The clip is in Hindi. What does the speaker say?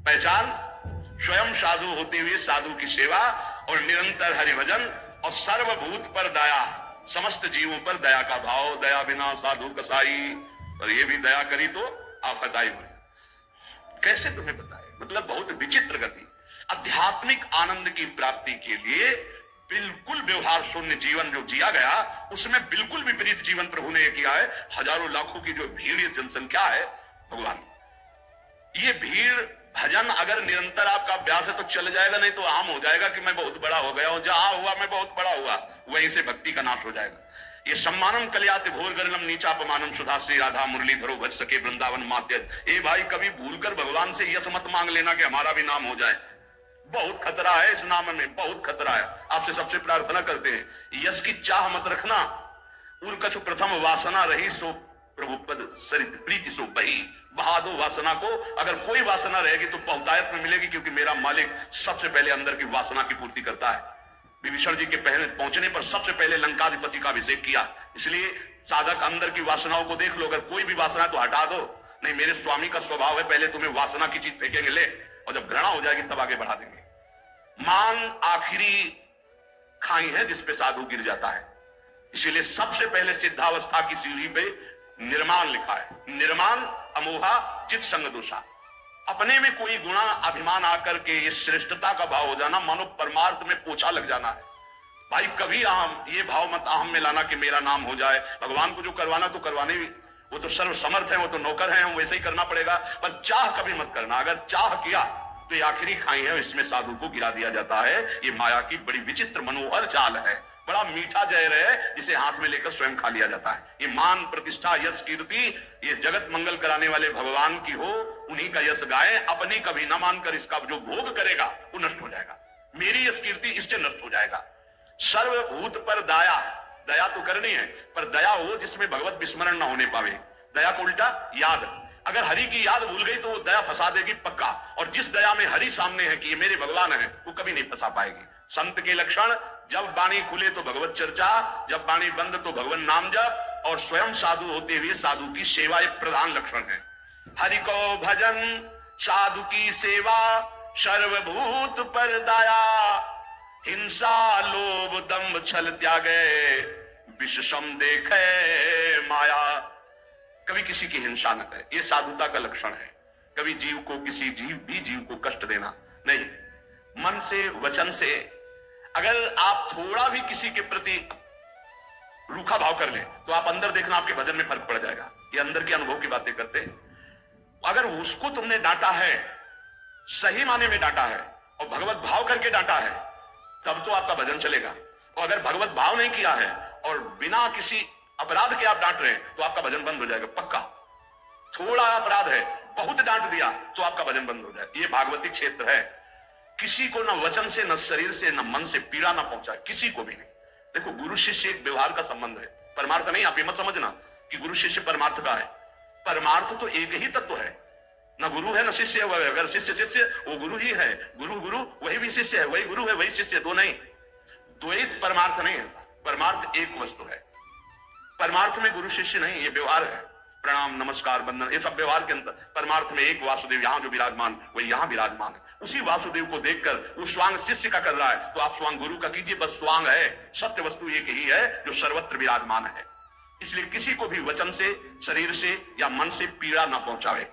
पहचान स्वयं साधु होते हुए साधु की सेवा और निरंतर हरिभजन और सर्वभूत पर दया, समस्त जीवों पर दया का भाव। दया बिना साधु कसाई, और ये भी दया करी तो आफत आई हुई। कैसे तुम्हें बताए, मतलब बहुत विचित्र गति। आध्यात्मिक आनंद की प्राप्ति के लिए बिल्कुल व्यवहार शून्य जीवन जो जिया गया, उसमें बिल्कुल विपरीत जीवन प्रभु ने किया है। हजारों लाखों की जो भीड़, ये जनसंख्या है भगवान, ये भीड़ भजन अगर निरंतर आपका अभ्यास है तो चल जाएगा, नहीं तो आम हो जाएगा कि मैं बहुत बड़ा हो गया हूं, जहां हुआ मैं बहुत बड़ा हुआ, वहीं से भक्ति का नाश हो जाएगा। ये सम्मानम कल्याति घोर गरलम नीचापमानम सुधा श्री राधा मुरली धरो भज सके वृंदावन मात्य। ए भाई, कभी भूलकर भगवान से यश मत मांग लेना कि हमारा भी नाम हो जाए। बहुत खतरा है इस नाम में, बहुत खतरा है। आपसे सबसे प्रार्थना करते हैं, यश की चाह मत रखना। उर कछु प्रथम वासना रही सो प्रभु पद सरित प्रीति सो बही। बहा दो वासना को, अगर कोई वासना रहेगी तो बहुतायत में मिलेगी, क्योंकि मेरा मालिक सबसे पहले अंदर की वासना की पूर्ति करता है। विभीषण जी के पहले पहुंचने पर सबसे पहले लंकाधिपति का अभिषेक किया। इसलिए साधक अंदर की वासनाओं को देख लो, अगर कोई भी वासना तो हटा दो। नहीं, मेरे स्वामी का स्वभाव है, पहले तुम्हें वासना की चीज फेंकेंगे ले, और जब घृणा हो जाएगी तब आगे बढ़ा देंगे। मान आखिरी खाई है जिसपे साधु गिर जाता है। इसीलिए सबसे पहले सिद्धावस्था की सीढ़ी पे निर्माण लिखा है। निर्माण अमोहा चित संग दोषा। अपने में कोई गुणा अभिमान आकर के इस श्रेष्ठता का भाव हो जाना, मानो परमार्थ में पोछा लग जाना है। भाई कभी अहम, ये भाव मत अहम में लाना कि मेरा नाम हो जाए। भगवान को जो करवाना तो करवाने, वो तो सर्व समर्थ है, वो तो नौकर है, वैसे ही करना पड़ेगा। पर चाह कभी मत करना। अगर चाह किया तो ये आखिरी खाई है, इसमें साधु को गिरा दिया जाता है। ये माया की बड़ी विचित्र मनोहर चाल है। बड़ा मीठा जहर है जिसे हाथ में लेकर स्वयं खा लिया जाता है। ये मान प्रतिष्ठा यश कीर्ति, ये जगत मंगल कराने वाले भगवान की हो, उन्हीं का यश गाए। अपनी कभी न मानकर इसका जो भोग करेगा वो नष्ट हो जाएगा। मेरी यश कीर्ति इससे नष्ट हो जाएगा। सर्वभूत पर दया, दया तो करनी है, पर दया हो जिसमें भगवत विस्मरण न होने पावे। दया को उल्टा याद, अगर हरि की याद भूल गई तो वो दया फंसा देगी पक्का। और जिस दया में हरि सामने है कि ये मेरे भगवान है, वो कभी नहीं फंसा पाएगी। संत के लक्षण, जब वाणी खुले तो भगवत चर्चा, जब वाणी बंद तो भगवान नाम जप, और स्वयं साधु होते हुए साधु की सेवा एक प्रधान लक्षण है। हरि को भजन, साधु की सेवा, सर्वभूत पर दया, हिंसा लोभ दंभ छल त्यागे, विषम देखे माया। कभी किसी की हिंसा न करे, ये साधुता का लक्षण है। कभी जीव को, किसी जीव को कष्ट देना नहीं। मन से, वचन से, अगर आप थोड़ा भी किसी के प्रति रूखा भाव कर ले तो आप अंदर देखना आपके भजन में फर्क पड़ जाएगा। ये अंदर के अनुभव की बातें करते हैं। अगर उसको तुमने डांटा है, सही माने में डांटा है और भगवत भाव करके डांटा है, तब तो आपका भजन चलेगा। और अगर भगवत भाव नहीं किया है और बिना किसी अपराध के आप डांट रहे हैं तो आपका भजन बंद हो जाएगा पक्का। थोड़ा अपराध है, बहुत डांट दिया तो आपका भजन बंद हो जाएगा। ये भागवती क्षेत्र है। किसी को न वचन से, न शरीर से, न मन से पीड़ा न पहुंचाए, किसी को भी नहीं। देखो, गुरु शिष्य एक व्यवहार का संबंध है, परमार्थ नहीं। आप ये मत समझना कि गुरु शिष्य परमार्थ का है। परमार्थ तो एक ही तत्व है, न गुरु है न शिष्य है। अगर शिष्य शिष्य, वो गुरु ही है। गुरु गुरु, वही भी शिष्य है, वही गुरु है, वही शिष्य, दो नहीं। द्वैत परमार्थ नहीं है। परमार्थ एक वस्तु है। परमार्थ में गुरु शिष्य नहीं, ये व्यवहार है। प्रणाम, नमस्कार, बंदन, ये सब व्यवहार के अंतर। परमार्थ में एक वासुदेव, यहां जो विराजमान वही यहां विराजमान है। उसी वासुदेव को देखकर वो स्वांग शिष्य का कर रहा है तो आप स्वांग गुरु का कीजिए। बस स्वांग है, सत्य वस्तु एक ही है जो सर्वत्र विराजमान है। इसलिए किसी को भी वचन से, शरीर से या मन से पीड़ा न पहुंचावे।